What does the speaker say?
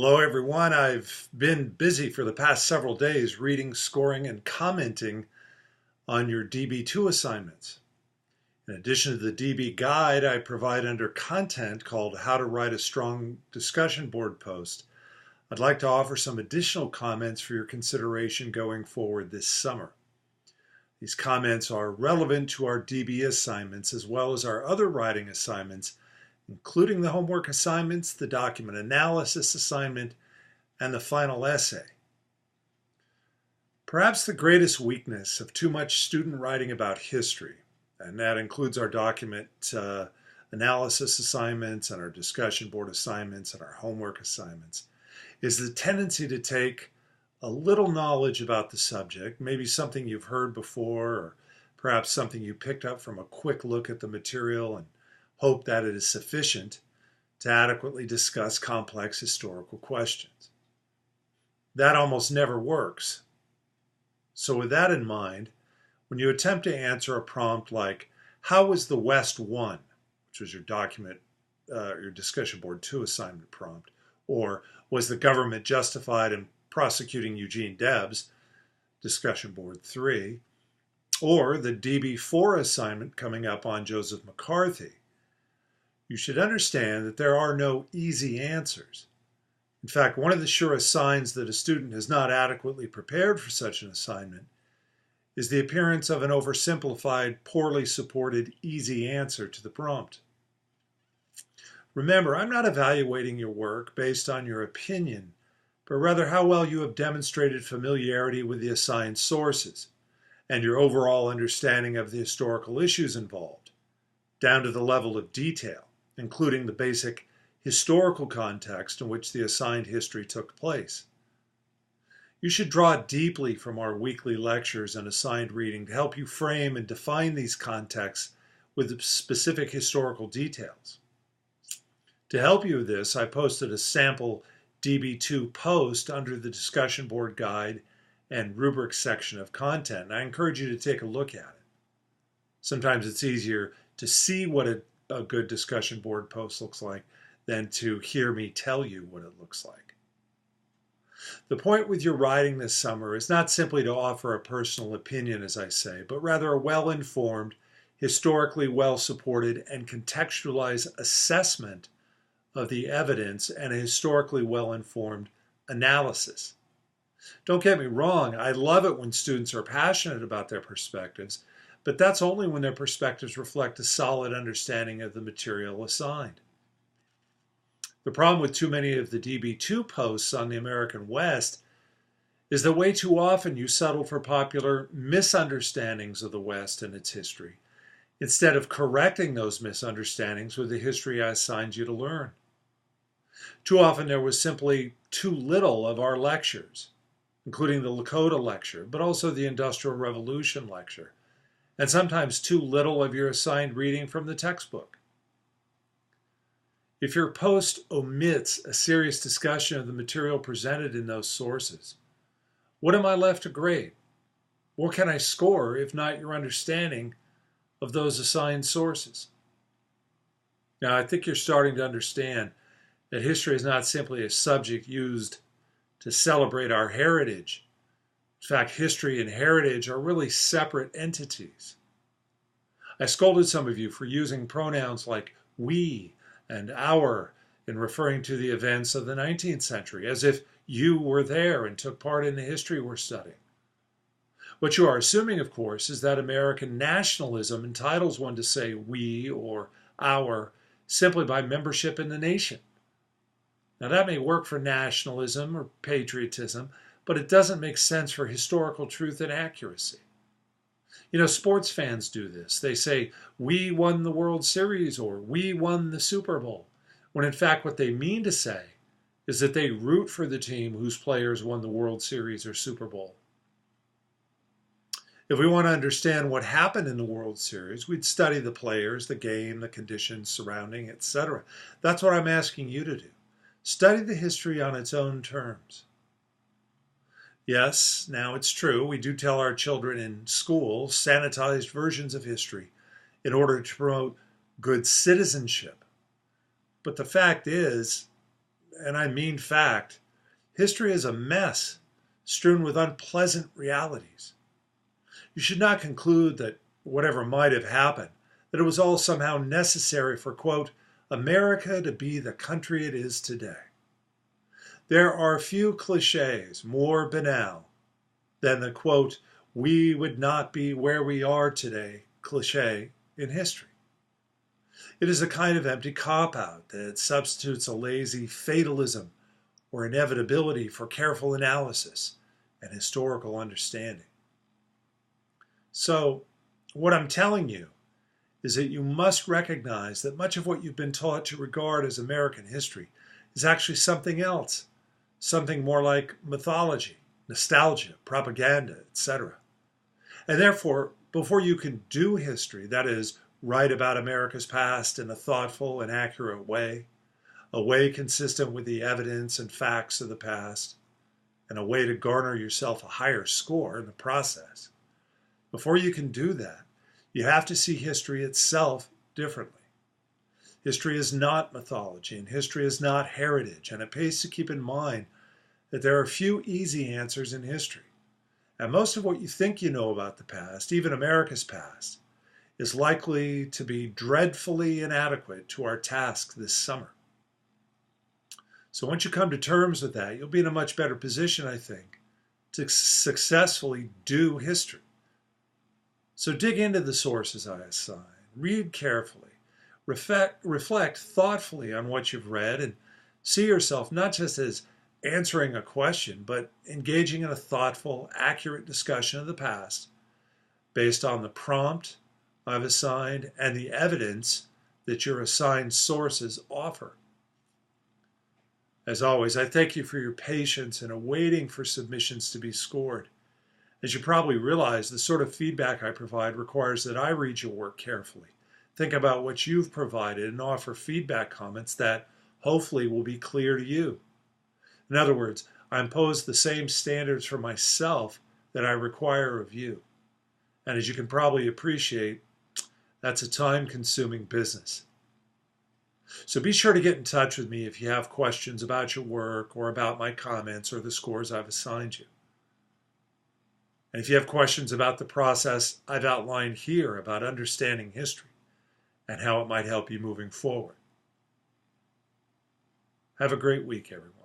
Hello, everyone. I've been busy for the past several days reading, scoring, and commenting on your DB2 assignments. In addition to the DB guide I provide under content called How to Write a Strong Discussion Board Post, I'd like to offer some additional comments for your consideration going forward this summer. These comments are relevant to our DB assignments as well as our other writing assignments, including the homework assignments, the document analysis assignment, and the final essay. Perhaps the greatest weakness of too much student writing about history, and that includes our document analysis assignments and our discussion board assignments and our homework assignments, is the tendency to take a little knowledge about the subject, maybe something you've heard before, or perhaps something you picked up from a quick look at the material, and hope that it is sufficient to adequately discuss complex historical questions. That almost never works. So with that in mind, when you attempt to answer a prompt like, how was the West won, which was your document, your discussion board 2 assignment prompt, or was the government justified in prosecuting Eugene Debs, discussion board 3, or the DB4 assignment coming up on Joseph McCarthy, you should understand that there are no easy answers. In fact, one of the surest signs that a student is not adequately prepared for such an assignment is the appearance of an oversimplified, poorly supported, easy answer to the prompt. Remember, I'm not evaluating your work based on your opinion, but rather how well you have demonstrated familiarity with the assigned sources and your overall understanding of the historical issues involved, down to the level of detail, including the basic historical context in which the assigned history took place. You should draw deeply from our weekly lectures and assigned reading to help you frame and define these contexts with specific historical details. To help you with this, I posted a sample DB2 post under the discussion board guide and rubric section of content, and I encourage you to take a look at it. Sometimes it's easier to see what a good discussion board post looks like than to hear me tell you what it looks like. The point with your writing this summer is not simply to offer a personal opinion, as I say, but rather a well-informed, historically well-supported, and contextualized assessment of the evidence and a historically well-informed analysis. Don't get me wrong, I love it when students are passionate about their perspectives, but that's only when their perspectives reflect a solid understanding of the material assigned. The problem with too many of the DB2 posts on the American West is that way too often you settle for popular misunderstandings of the West and its history, instead of correcting those misunderstandings with the history I assigned you to learn. Too often there was simply too little of our lectures, including the Lakota lecture, but also the Industrial Revolution lecture, and sometimes too little of your assigned reading from the textbook. If your post omits a serious discussion of the material presented in those sources, what am I left to grade? What can I score if not your understanding of those assigned sources? Now, I think you're starting to understand that history is not simply a subject used to celebrate our heritage. In fact, history and heritage are really separate entities. I scolded some of you for using pronouns like we and our in referring to the events of the 19th century, as if you were there and took part in the history we're studying. What you are assuming, of course, is that American nationalism entitles one to say we or our simply by membership in the nation. Now, that may work for nationalism or patriotism, but it doesn't make sense for historical truth and accuracy. You know, sports fans do this. They say, we won the World Series or we won the Super Bowl, when in fact what they mean to say is that they root for the team whose players won the World Series or Super Bowl. If we want to understand what happened in the World Series, we'd study the players, the game, the conditions surrounding, etc. That's what I'm asking you to do. Study the history on its own terms. Yes, now it's true, we do tell our children in school sanitized versions of history in order to promote good citizenship. But the fact is, and I mean fact, history is a mess strewn with unpleasant realities. You should not conclude that whatever might have happened, that it was all somehow necessary for, quote, America to be the country it is today. There are few cliches more banal than the, quote, we would not be where we are today cliche in history. It is a kind of empty cop-out that substitutes a lazy fatalism or inevitability for careful analysis and historical understanding. So, what I'm telling you is that you must recognize that much of what you've been taught to regard as American history is actually something else, something more like mythology, nostalgia, propaganda, etc. And therefore, before you can do history, that is, write about America's past in a thoughtful and accurate way, a way consistent with the evidence and facts of the past, and a way to garner yourself a higher score in the process. Before you can do that, you have to see history itself differently. History is not mythology, and history is not heritage, and it pays to keep in mind that there are few easy answers in history. And most of what you think you know about the past, even America's past, is likely to be dreadfully inadequate to our task this summer. So once you come to terms with that, you'll be in a much better position, I think, to successfully do history. So dig into the sources I assign, read carefully, reflect thoughtfully on what you've read, and see yourself not just as answering a question, but engaging in a thoughtful, accurate discussion of the past based on the prompt I've assigned and the evidence that your assigned sources offer. As always, I thank you for your patience in awaiting for submissions to be scored. As you probably realize, the sort of feedback I provide requires that I read your work carefully, think about what you've provided, and offer feedback comments that hopefully will be clear to you. In other words, I impose the same standards for myself that I require of you. And as you can probably appreciate, that's a time-consuming business. So be sure to get in touch with me if you have questions about your work or about my comments or the scores I've assigned you. And if you have questions about the process I've outlined here about understanding history and how it might help you moving forward. Have a great week, everyone.